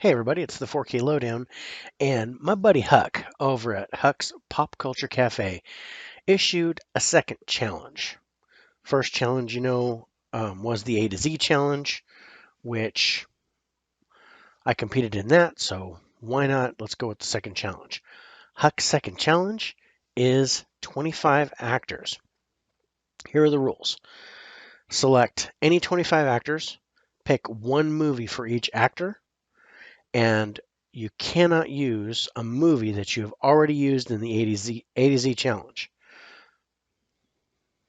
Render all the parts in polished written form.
Hey everybody, it's the 4K Lowdown, and my buddy Huck over at Huck's Pop Culture Cafe issued a second challenge. First challenge, was the A to Z challenge, which I competed in that, so why not? Let's go with the second challenge. Huck's second challenge is 25 actors. Here are the rules. Select any 25 actors, pick one movie for each actor, and you cannot use a movie that you have already used in the A to Z challenge.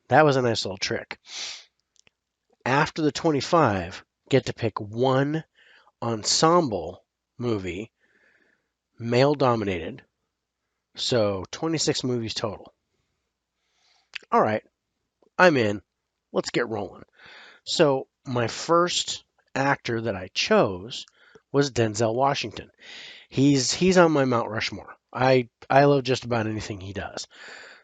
That was a nice little trick. After the 25, get to pick one ensemble movie, male dominated. So 26 movies total. All right, I'm in. Let's get rolling. So my first actor that I chose was Denzel Washington. He's on my Mount Rushmore. I love just about anything he does.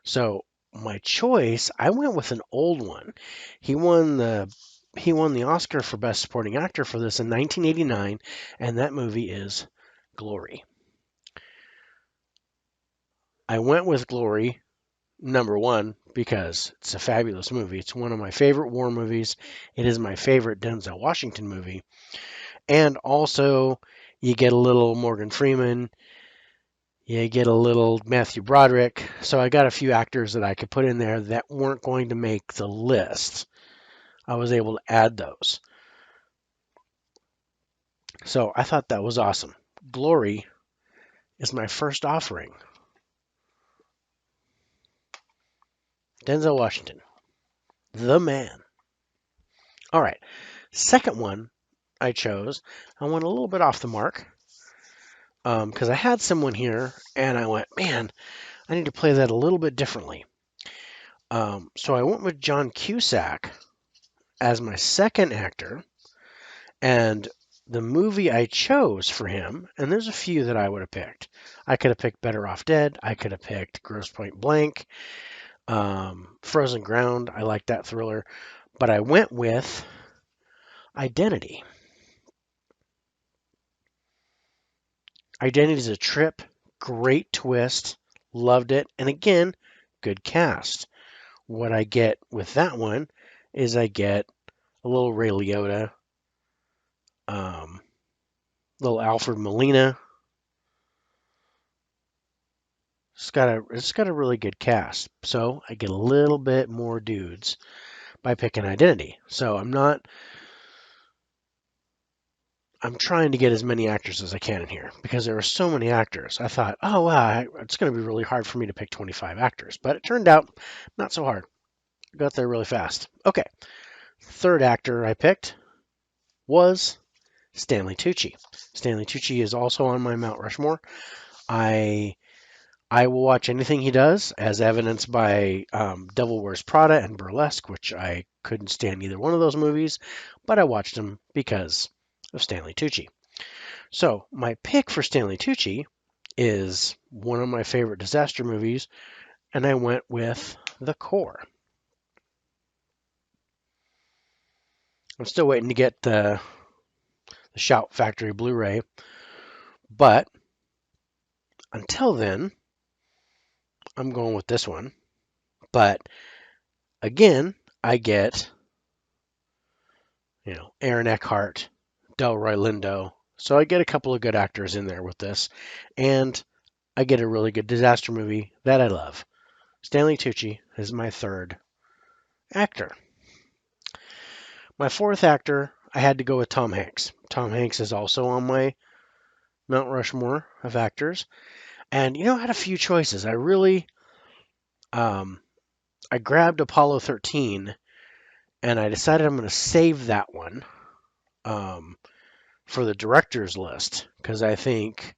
So my choice, I went with an old one. He won the he won the Oscar for Best Supporting Actor for this in 1989, and that movie is Glory. I went with Glory number one because it's a fabulous movie. It's one of my favorite war movies. It is my favorite Denzel Washington movie, and also you get a little Morgan Freeman. You get a little Matthew Broderick. So I got a few actors that I could put in there that weren't going to make the list. I was able to add those. So I thought that was awesome. Glory is my first offering. Denzel Washington, the man. All right. Second one I chose, I went a little bit off the mark because I had someone here and I went, man, I need to play that a little bit differently. So I went with John Cusack as my second actor. And the movie I chose for him, and there's a few that I would have picked. I could have picked Better Off Dead. I could have picked Grosse Point Blank. Frozen Ground. I like that thriller. But I went with Identity. Identity is a trip. Great twist. Loved it. And again, good cast. What I get with that one is I get a little Ray Liotta, um, little Alfred Molina. It's got a really good cast. So I get a little bit more dudes by picking Identity. So I'm trying to get as many actors as I can in here because there are so many actors. I thought, oh wow, it's going to be really hard for me to pick 25 actors, but it turned out not so hard. I got there really fast. Okay, third actor I picked was Stanley Tucci. Stanley Tucci is also on my Mount Rushmore. I I will watch anything he does, as evidenced by Devil Wears Prada and Burlesque, which I couldn't stand either one of those movies, but I watched them because of Stanley Tucci. So my pick for Stanley Tucci is one of my favorite disaster movies, and I went with The Core. I'm still waiting to get the Shout Factory Blu-ray, but until then, I'm going with this one. But again, I get Aaron Eckhart, Delroy Lindo. So I get a couple of good actors in there with this, and I get a really good disaster movie that I love. Stanley Tucci is my third actor. My fourth actor, I had to go with Tom Hanks. Tom Hanks is also on my Mount Rushmore of actors, and I had a few choices. Um, I grabbed Apollo 13, and I decided I'm going to save that one um, for the director's list because I think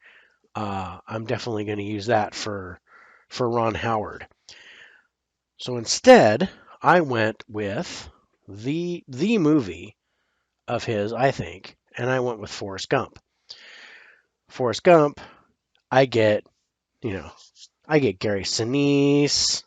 I'm definitely going to use that for Ron Howard. So instead, I went with the movie of his, I think, and I went with Forrest Gump. Forrest Gump, I get, you know, I get Gary Sinise.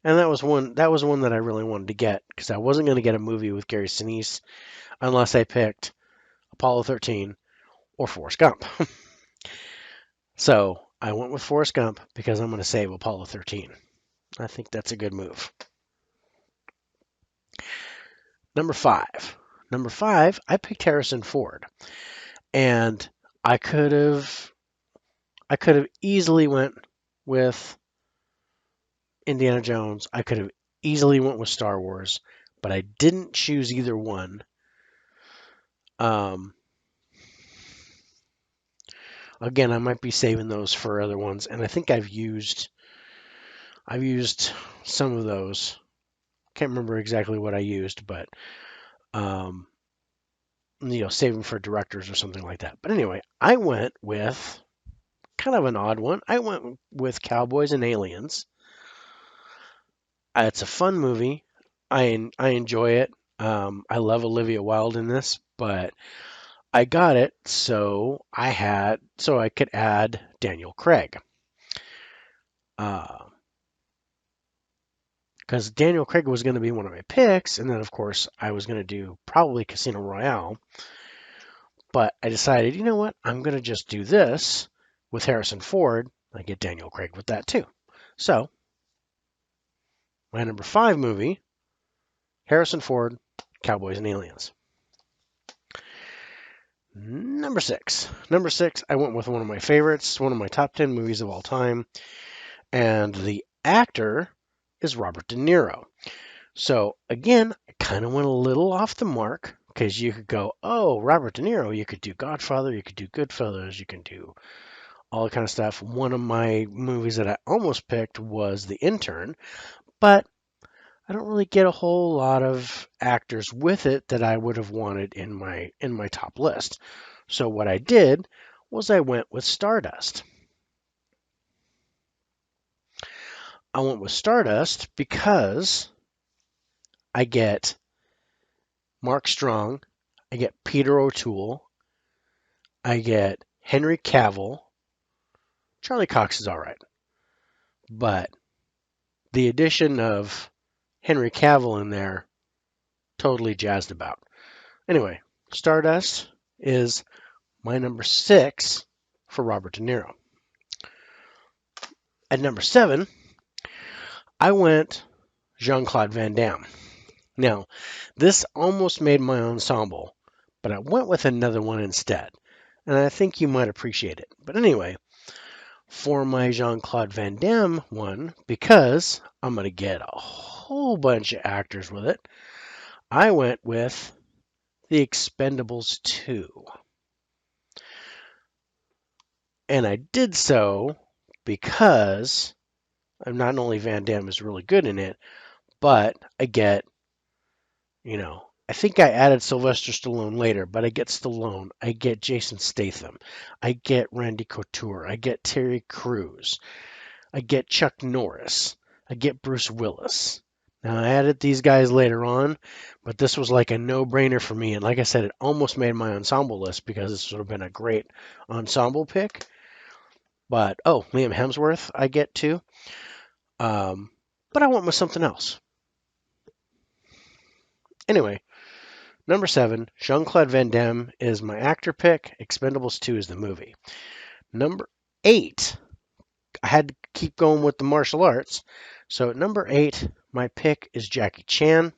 And that was one that I really wanted to get because I wasn't going to get a movie with Gary Sinise unless I picked Apollo 13 or Forrest Gump. So I went with Forrest Gump because I'm going to save Apollo 13. I think that's a good move. Number five. Number five, I picked Harrison Ford, and I could have I could have easily went with Indiana Jones. I could have easily went with Star Wars, but I didn't choose either one. Um, Again, I might be saving those for other ones, and I think I've used some of those. Can't remember exactly what I used, but um, saving for directors or something like that. But anyway, I went with kind of an odd one. I went with Cowboys and Aliens. It's a fun movie. I enjoy it. I love Olivia Wilde in this, but I got it so I could add Daniel Craig. Because Daniel Craig was going to be one of my picks, and then of course I was going to do probably Casino Royale, but I decided, you know what, I'm going to just do this with Harrison Ford. I get Daniel Craig with that too. So my number five movie, Harrison Ford, Cowboys and Aliens. Number six. Number six, I went with one of my favorites, one of my top 10 movies of all time, and the actor is Robert De Niro. So again, I kind of went a little off the mark because you could go, oh, Robert De Niro, you could do Godfather, you could do Goodfellas, you can do all that kind of stuff. One of my movies that I almost picked was The Intern, but I don't really get a whole lot of actors with it that I would have wanted in my top list. So what I did was I went with Stardust. I went with Stardust because I get Mark Strong, I get Peter O'Toole, I get Henry Cavill. Charlie Cox is all right, but the addition of Henry Cavill in there, totally jazzed about. Anyway, Stardust is my number six for Robert De Niro. At number seven, I went Jean-Claude Van Damme. Now, this almost made my ensemble, but I went with another one instead, and I think you might appreciate it. But anyway, for my Jean-Claude Van Damme one, because I'm going to get a whole bunch of actors with it, I went with The Expendables 2. And I did so because not only Van Damme is really good in it, but I get, I think I added Sylvester Stallone later, but I get Stallone, I get Jason Statham, I get Randy Couture, I get Terry Crews, I get Chuck Norris, I get Bruce Willis. Now, I added these guys later on, but this was like a no-brainer for me. And like I said, it almost made my ensemble list because this would have been a great ensemble pick. But, oh, Liam Hemsworth I get too. But I went with something else. Anyway, number seven, Jean-Claude Van Damme is my actor pick. Expendables 2 is the movie. Number eight, I had to keep going with the martial arts. So at number eight, my pick is Jackie Chan.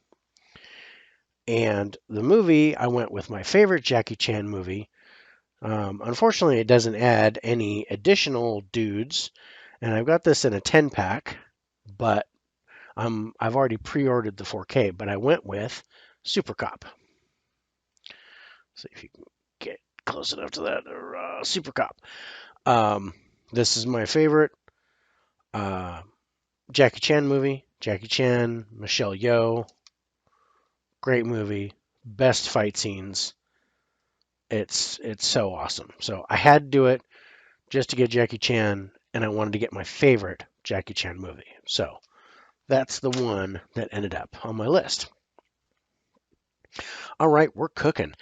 And the movie, I went with my favorite Jackie Chan movie. Unfortunately, it doesn't add any additional dudes. And I've got this in a 10-pack, but I've already pre-ordered the 4K, but I went with Super Cop. See if you can get close enough to that. Super Cop. This is my favorite Jackie Chan movie. Jackie Chan, Michelle Yeoh. Great movie. Best fight scenes. It's so awesome. So I had to do it just to get Jackie Chan, and I wanted to get my favorite Jackie Chan movie. So that's the one that ended up on my list. All right, we're cooking.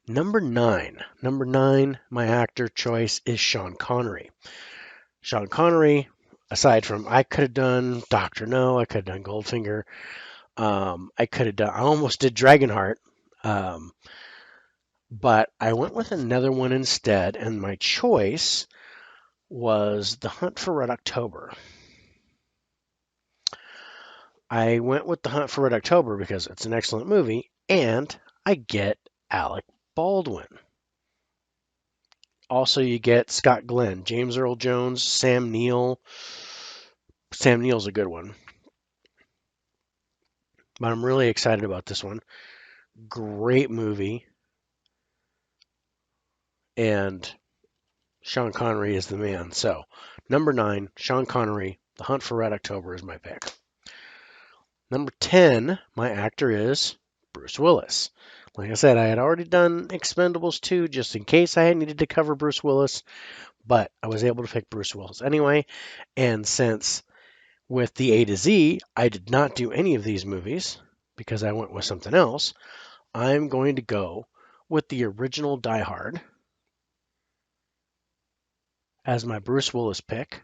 Number nine. Number nine, my actor choice is Sean Connery. Sean Connery, Aside from, I could have done Doctor No, I could have done Goldfinger. I almost did Dragonheart, um, but I went with another one instead, and my choice was The Hunt for Red October. I went with The Hunt for Red October because it's an excellent movie, and I get Alec Baldwin. Also, you get Scott Glenn, James Earl Jones, Sam Neill. Sam Neill's a good one, but I'm really excited about this one. Great movie, and Sean Connery is the man. So, number 9, Sean Connery, The Hunt for Red October is my pick. Number 10, my actor is Bruce Willis. Like I said, I had already done Expendables 2 just in case I needed to cover Bruce Willis, but I was able to pick Bruce Willis anyway. And since with the A to Z, I did not do any of these movies because I went with something else, I'm going to go with the original Die Hard as my Bruce Willis pick.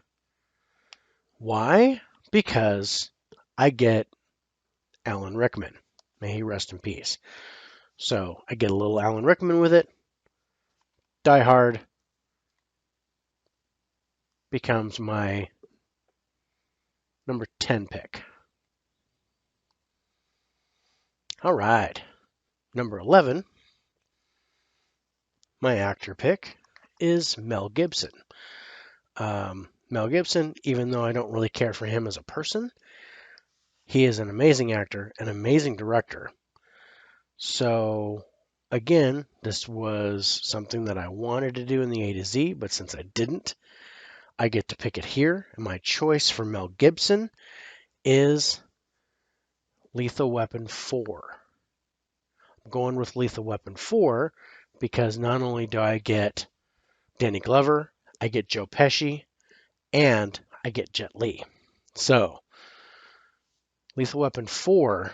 Why? Because I get Alan Rickman. May he rest in peace. So I get a little Alan Rickman with it. Die Hard becomes my number 10 pick. All right. Number 11, my actor pick is Mel Gibson. Mel Gibson, even though I don't really care for him as a person, he is an amazing actor, an amazing director. So, again, this was something that I wanted to do in the A to Z, but since I didn't, I get to pick it here. And my choice for Mel Gibson is Lethal Weapon 4. I'm going with Lethal Weapon 4 because not only do I get Danny Glover, I get Joe Pesci, and I get Jet Li. So, Lethal Weapon 4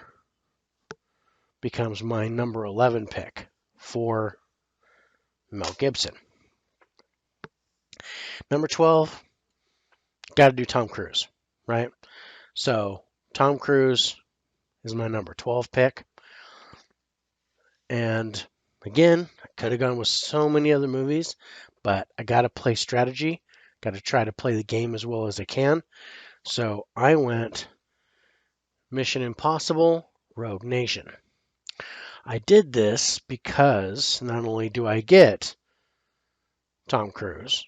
becomes my number 11 pick for Mel Gibson. Number 12, got to do Tom Cruise, right? So, Tom Cruise is my number 12 pick. And again, I could have gone with so many other movies, but I got to play strategy, got to try to play the game as well as I can. So, I went Mission Impossible, Rogue Nation. I did this because not only do I get Tom Cruise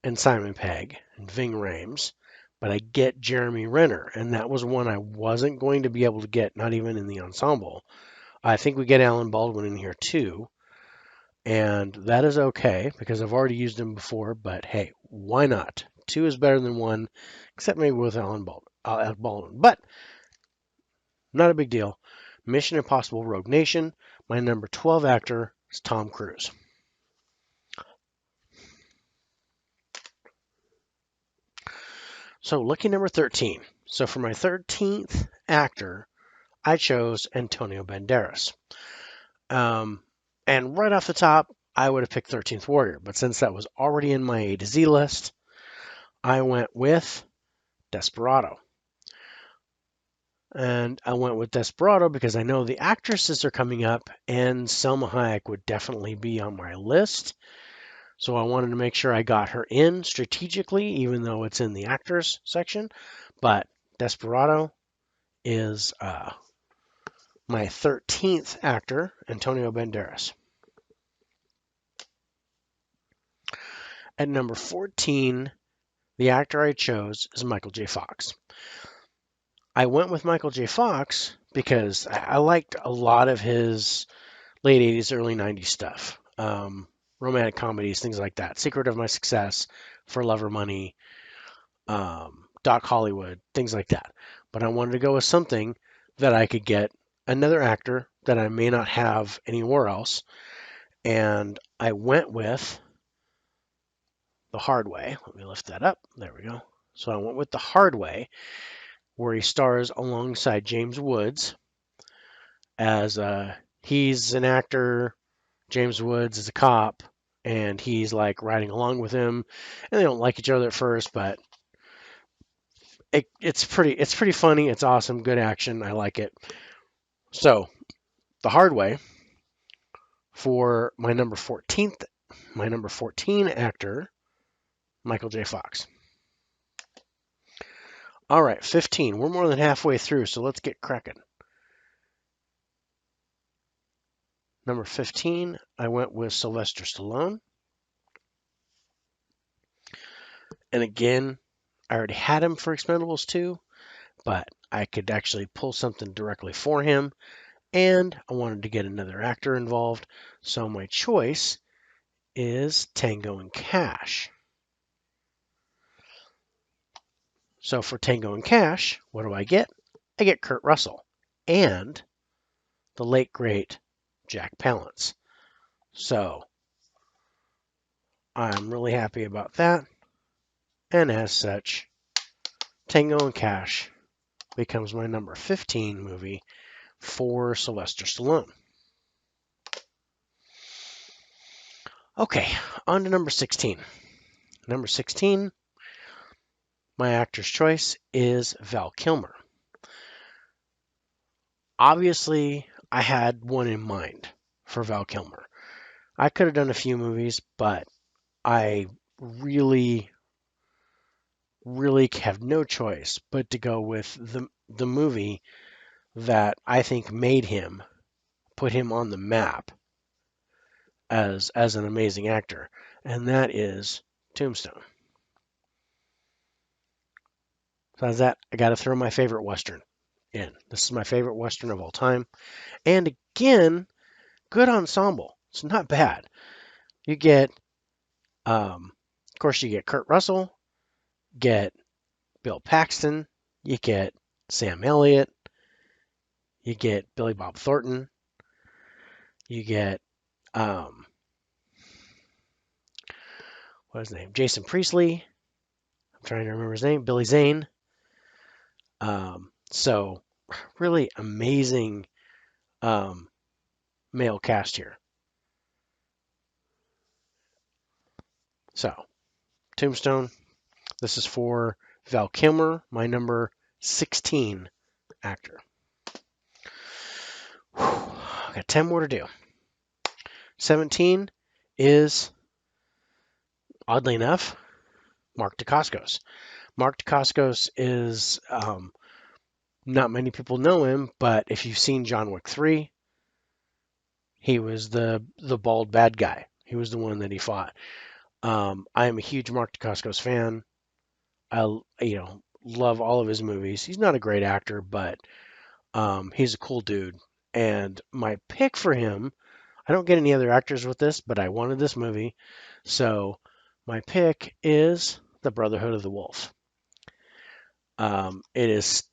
and Simon Pegg and Ving Rhames, but I get Jeremy Renner, and that was one I wasn't going to be able to get, not even in the ensemble. I think we get Alan Baldwin in here too, and that is okay because I've already used him before, but hey, why not? 2 is better than 1, except maybe with Alan Baldwin, but not a big deal. Mission Impossible Rogue Nation, my number 12 actor is Tom Cruise. So lucky number 13. So for my 13th actor, I chose Antonio Banderas. And right off the top, I would have picked 13th Warrior, but since that was already in my A to Z list, I went with Desperado. And I went with Desperado because I know the actresses are coming up, and Selma Hayek would definitely be on my list. So I wanted to make sure I got her in strategically, even though it's in the actors section. But Desperado is my 13th actor, Antonio Banderas. At number 14, the actor I chose is Michael J. Fox. I went with Michael J. Fox because I liked a lot of his late 80s, early 90s stuff. Romantic comedies, things like that. Secret of My Success, For Love or Money, Doc Hollywood, things like that. But I wanted to go with something that I could get another actor that I may not have anywhere else. And I went with The Hard Way. Let me lift that up. There we go. So I went with The Hard Way, where he stars alongside James Woods as he's an actor. James Woods is a cop, and he's like riding along with him, and they don't like each other at first, but It's pretty funny. It's awesome. Good action. I like it. So the hard way for my number 14 actor, Michael J. Fox. All right, 15. We're more than halfway through, so let's get cracking. Number 15, I went with Sylvester Stallone. And again, I already had him for Expendables 2, but I could actually pull something directly for him, and I wanted to get another actor involved, so my choice is Tango and Cash. So for Tango and Cash, what do I get? I get Kurt Russell and the late great Jack Palance. So I'm really happy about that. And as such, Tango and Cash becomes my number 15 movie for Sylvester Stallone. Okay, on to number 16. Number 16, my actor's choice is Val Kilmer. Obviously, I had one in mind for Val Kilmer. I could have done a few movies, but I really, really have no choice but to go with the movie that I think made him, put him on the map as an amazing actor, and that is Tombstone. So as that, I got to throw my favorite Western in. This is my favorite Western of all time. And again, good ensemble. It's not bad. You get, of course, you get Kurt Russell, get Bill Paxton, you get Sam Elliott, you get Billy Bob Thornton, you get, what is his name? Jason Priestley. I'm trying to remember his name. Billy Zane. So really amazing male cast here. So Tombstone. This is for Val Kilmer, my number 16 actor. Whew, I got 10 more to do. 17 is, oddly enough, Mark Dacascos. Mark Dacascos is, not many people know him, but if you've seen John Wick 3, he was the bald bad guy. He was the one that he fought. I am a huge Mark Dacascos fan. I love all of his movies. He's not a great actor, but he's a cool dude. And my pick for him, I don't get any other actors with this, but I wanted this movie. So my pick is The Brotherhood of the Wolf. It is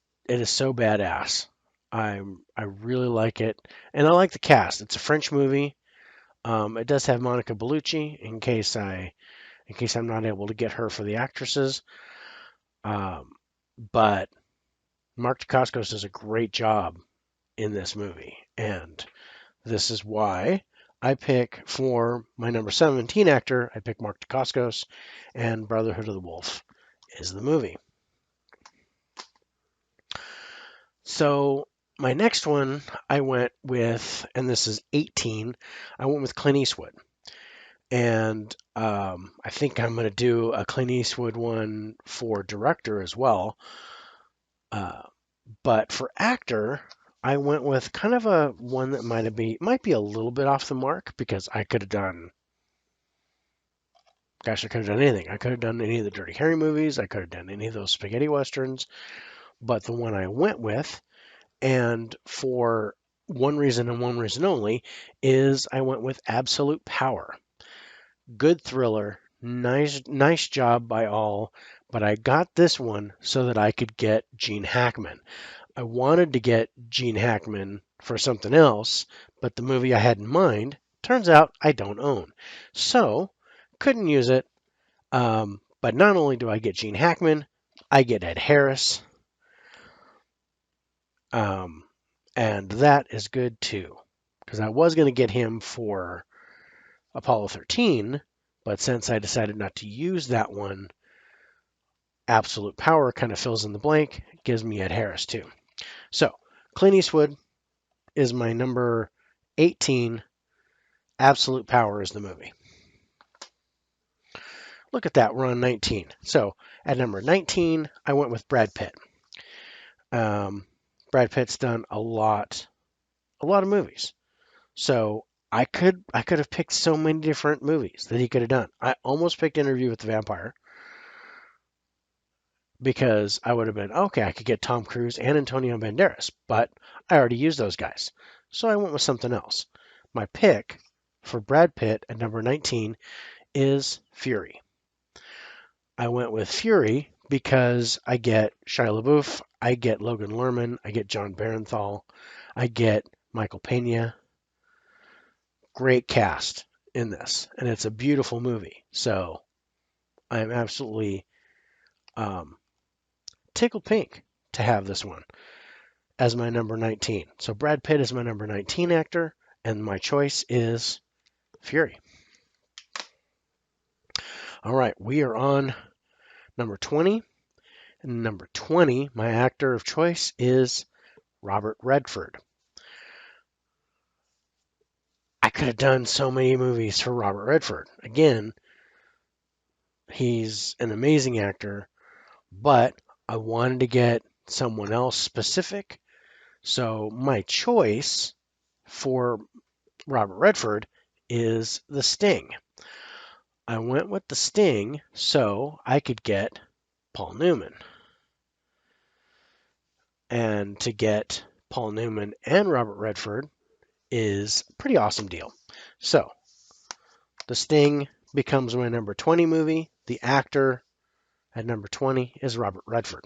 so badass. I really like it, and I like the cast. It's a French movie. It does have Monica Bellucci in case I'm not able to get her for the actresses. But Mark Dacascos does a great job in this movie, and this is why I pick for my number 17 actor. I pick Mark Dacascos, and Brotherhood of the Wolf is the movie. So my next one, I went with, and this is 18, I went with Clint Eastwood. And I think I'm going to do a Clint Eastwood one for director as well. But for actor, I went with kind of a one that might be a little bit off the mark because I could have done, gosh, I could have done anything. I could have done any of the Dirty Harry movies. I could have done any of those spaghetti westerns. But the one I went with, and for one reason and one reason only, is I went with Absolute Power. Good thriller, nice job by all, but I got this one so that I could get Gene Hackman. I wanted to get Gene Hackman for something else, but the movie I had in mind turns out I don't own. So, couldn't use it. But not only do I get Gene Hackman, I get Ed Harris. And that is good too, because I was going to get him for Apollo 13, but since I decided not to use that one, Absolute Power kind of fills in the blank, gives me Ed Harris too. So Clint Eastwood is my number 18. Absolute Power is the movie. Look at that, we're on 19. So at number 19, I went with Brad Pitt. Um, Brad Pitt's done a lot of movies. So I could have picked so many different movies that he could have done. I almost picked Interview with the Vampire because I would have been okay. I could get Tom Cruise and Antonio Banderas, but I already used those guys, so I went with something else. My pick for Brad Pitt at number 19 is Fury. I went with Fury because I get Shia LaBeouf, I get Logan Lerman, I get John Barenthal, I get Michael Pena. Great cast in this, and it's a beautiful movie. So I'm absolutely um, tickled pink to have this one as my number 19. So Brad Pitt is my number 19 actor, and my choice is Fury. All right, we are on number 20. And number 20, my actor of choice is Robert Redford. I could have done so many movies for Robert Redford. Again, he's an amazing actor, but I wanted to get someone else specific. So my choice for Robert Redford is The Sting. I went with The Sting so I could get Paul Newman. And to get Paul Newman and Robert Redford is a pretty awesome deal. So The Sting becomes my number 20 movie. The actor at number 20 is Robert Redford.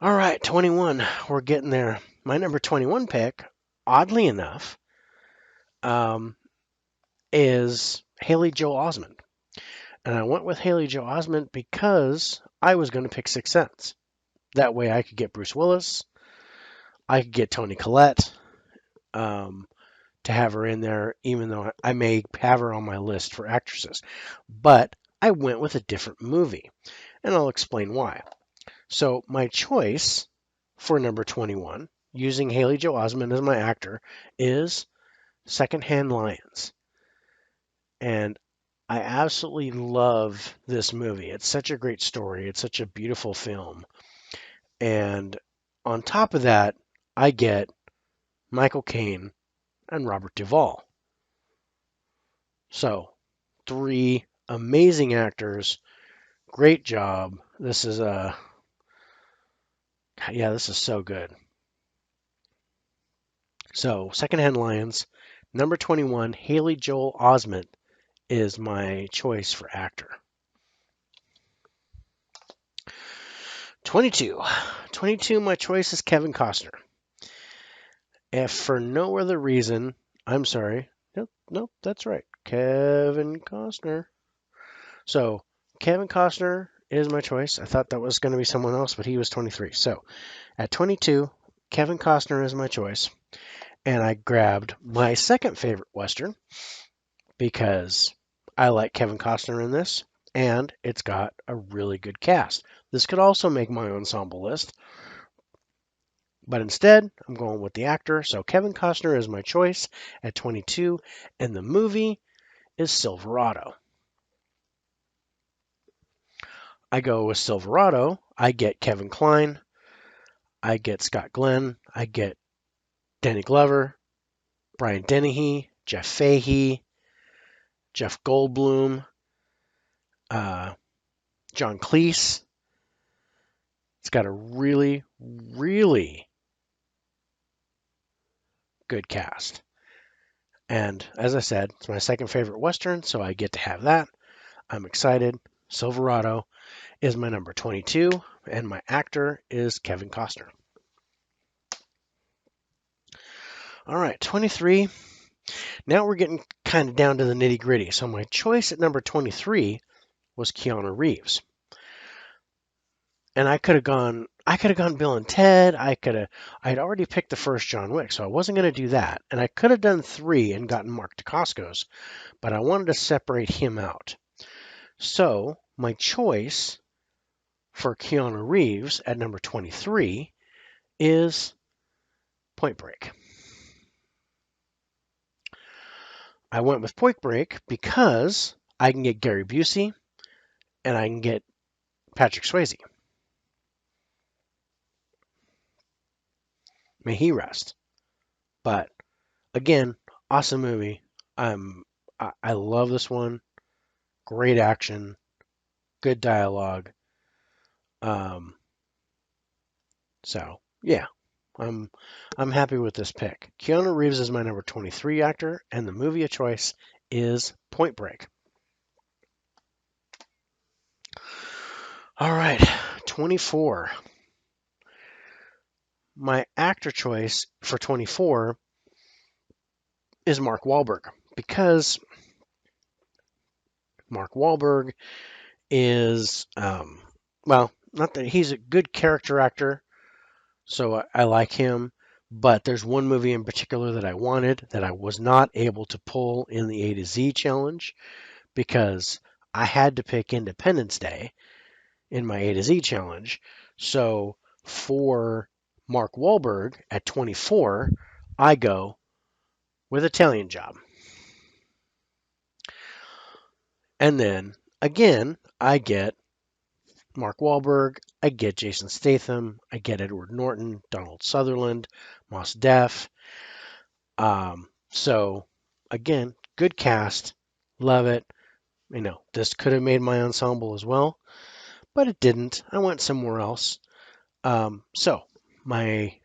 All right, 21. We're getting there. My number 21 pick, oddly enough, is Haley Joel Osment. And I went with Haley Joel Osment because I was going to pick Sixth Sense. That way I could get Bruce Willis. I could get Toni Collette to have her in there, even though I may have her on my list for actresses. But I went with a different movie, and I'll explain why. So my choice for number 21, using Haley Joel Osment as my actor, is Secondhand Lions. And I absolutely love this movie. It's such a great story. It's such a beautiful film. And on top of that, I get Michael Caine and Robert Duvall. So, three amazing actors. Great job. This is this is so good. So, Secondhand Lions, number 21, Haley Joel Osment is my choice for actor. 22. 22, my choice is Kevin Costner. If for no other reason, I'm sorry. Nope, that's right. Kevin Costner. So, Kevin Costner is my choice. I thought that was going to be someone else, but he was 23. So, at 22, Kevin Costner is my choice. And I grabbed my second favorite Western because I like Kevin Costner in this, and it's got a really good cast. This could also make my ensemble list, but instead, I'm going with the actor. So Kevin Costner is my choice at 22, and the movie is Silverado. I go with Silverado. I get Kevin Kline. I get Scott Glenn. I get Danny Glover, Brian Dennehy, Jeff Fahey, Jeff Goldblum, John Cleese. It's got a really, really good cast. And as I said, it's my second favorite Western, so I get to have that. I'm excited. Silverado is my number 22, and my actor is Kevin Costner. All right, 23. Now we're getting kind of down to the nitty gritty. So my choice at number 23 was Keanu Reeves. And I could have gone Bill and Ted. I'd already picked the first John Wick, so I wasn't going to do that. And I could have done 3 and gotten Mark Dacascos, but I wanted to separate him out. So my choice for Keanu Reeves at number 23 is Point Break. I went with Point Break because I can get Gary Busey and I can get Patrick Swayze. May he rest. But again, awesome movie. I love this one. Great action, good dialogue. Um, so yeah, I'm I'm happy with this pick. Keanu Reeves is my number 23 actor, and the movie of choice is Point Break. All right, 24. My actor choice for 24 is Mark Wahlberg because Mark Wahlberg is, well, not that he's a good character actor, so I like him. But there's one movie in particular that I wanted that I was not able to pull in the A to Z challenge because I had to pick Independence Day in my A to Z challenge. So for Mark Wahlberg at 24, I go with Italian Job. And then again, I get Mark Wahlberg, I get Jason Statham, I get Edward Norton, Donald Sutherland, Mos Def. So again, good cast, love it. This could have made my ensemble as well, but it didn't. I went somewhere else. So my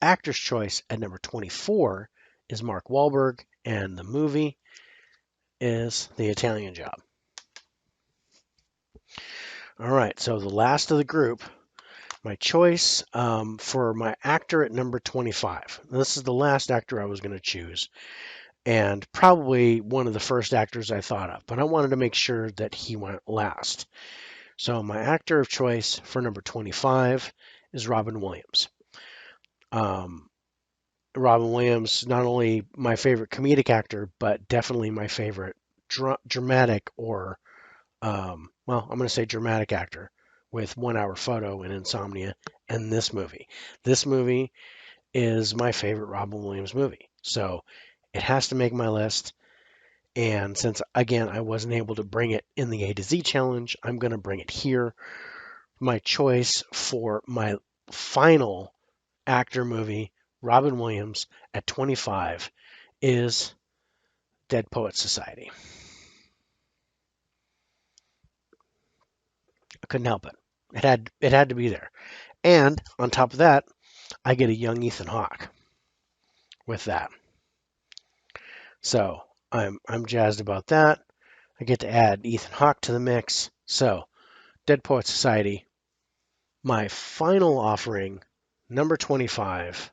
actor's choice at number 24 is Mark Wahlberg, and the movie is The Italian Job. All right, so the last of the group, my choice for my actor at number 25. This is the last actor I was going to choose, and probably one of the first actors I thought of, but I wanted to make sure that he went last. So my actor of choice for number 25 is Robin Williams. Um, Robin Williams, not only my favorite comedic actor, but definitely my favorite dramatic or, well, I'm going to say dramatic actor with 1 Hour Photo and Insomnia and this movie. This movie is my favorite Robin Williams movie. So it has to make my list. And since, again, I wasn't able to bring it in the A to Z challenge, I'm going to bring it here. My choice for my final actor movie, Robin Williams, at 25, is Dead Poets Society. I couldn't help it. It had to be there. And on top of that, I get a young Ethan Hawke with that. So I'm jazzed about that. I get to add Ethan Hawke to the mix. So Dead Poets Society, my final offering, number 25,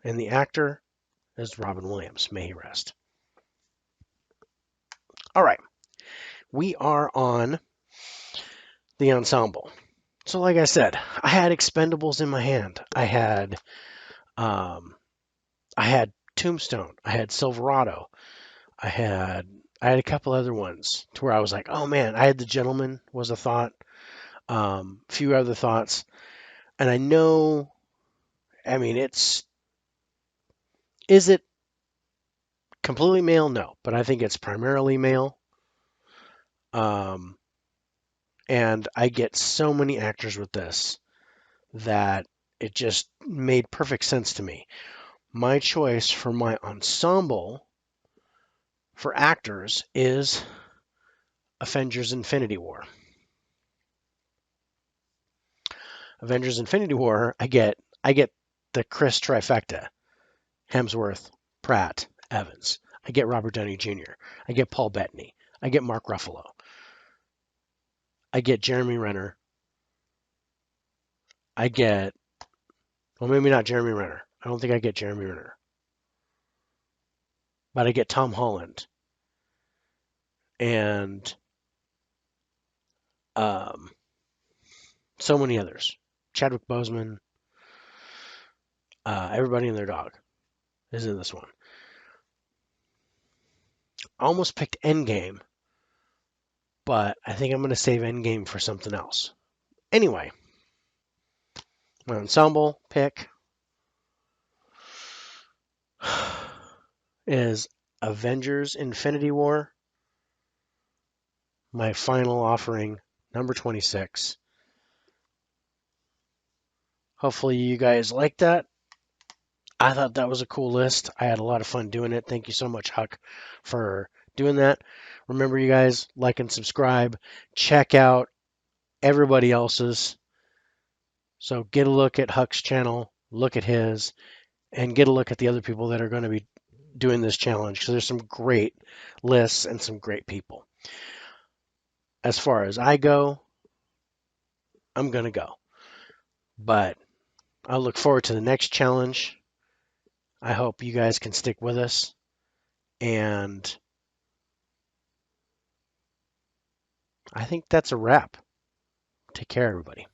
and the actor is Robin Williams. May he rest. All right, we are on the ensemble. So, like I said, I had Expendables in my hand. Um, I had Tombstone. I had Silverado. I had I had a couple other ones to where I was like, oh man, I had The Gentleman was a thought. Few other thoughts, and I know. I mean, is it completely male? No, but I think it's primarily male. Um, and I get so many actors with this that it just made perfect sense to me. My choice for my ensemble for actors is Avengers Infinity War. Avengers Infinity War, I get the Chris trifecta. Hemsworth, Pratt, Evans. I get Robert Downey Jr. I get Paul Bettany. I get Mark Ruffalo. I get Jeremy Renner. I get, well, maybe not Jeremy Renner. I don't think I get Jeremy Renner. But I get Tom Holland and um, so many others. Chadwick Boseman, everybody and their dog is in this one. I almost picked Endgame, but I think I'm going to save Endgame for something else. Anyway, my ensemble pick is Avengers Infinity War, my final offering, number 26. Hopefully you guys like that. I thought that was a cool list. I had a lot of fun doing it. Thank you so much, Huck, for doing that. Remember, you guys, like and subscribe. Check out everybody else's. So get a look at Huck's channel, look at his, and get a look at the other people that are going to be doing this challenge, because there's some great lists and some great people. As far as I go, I'm going to go. But I look forward to the next challenge. I hope you guys can stick with us. And I think that's a wrap. Take care, everybody.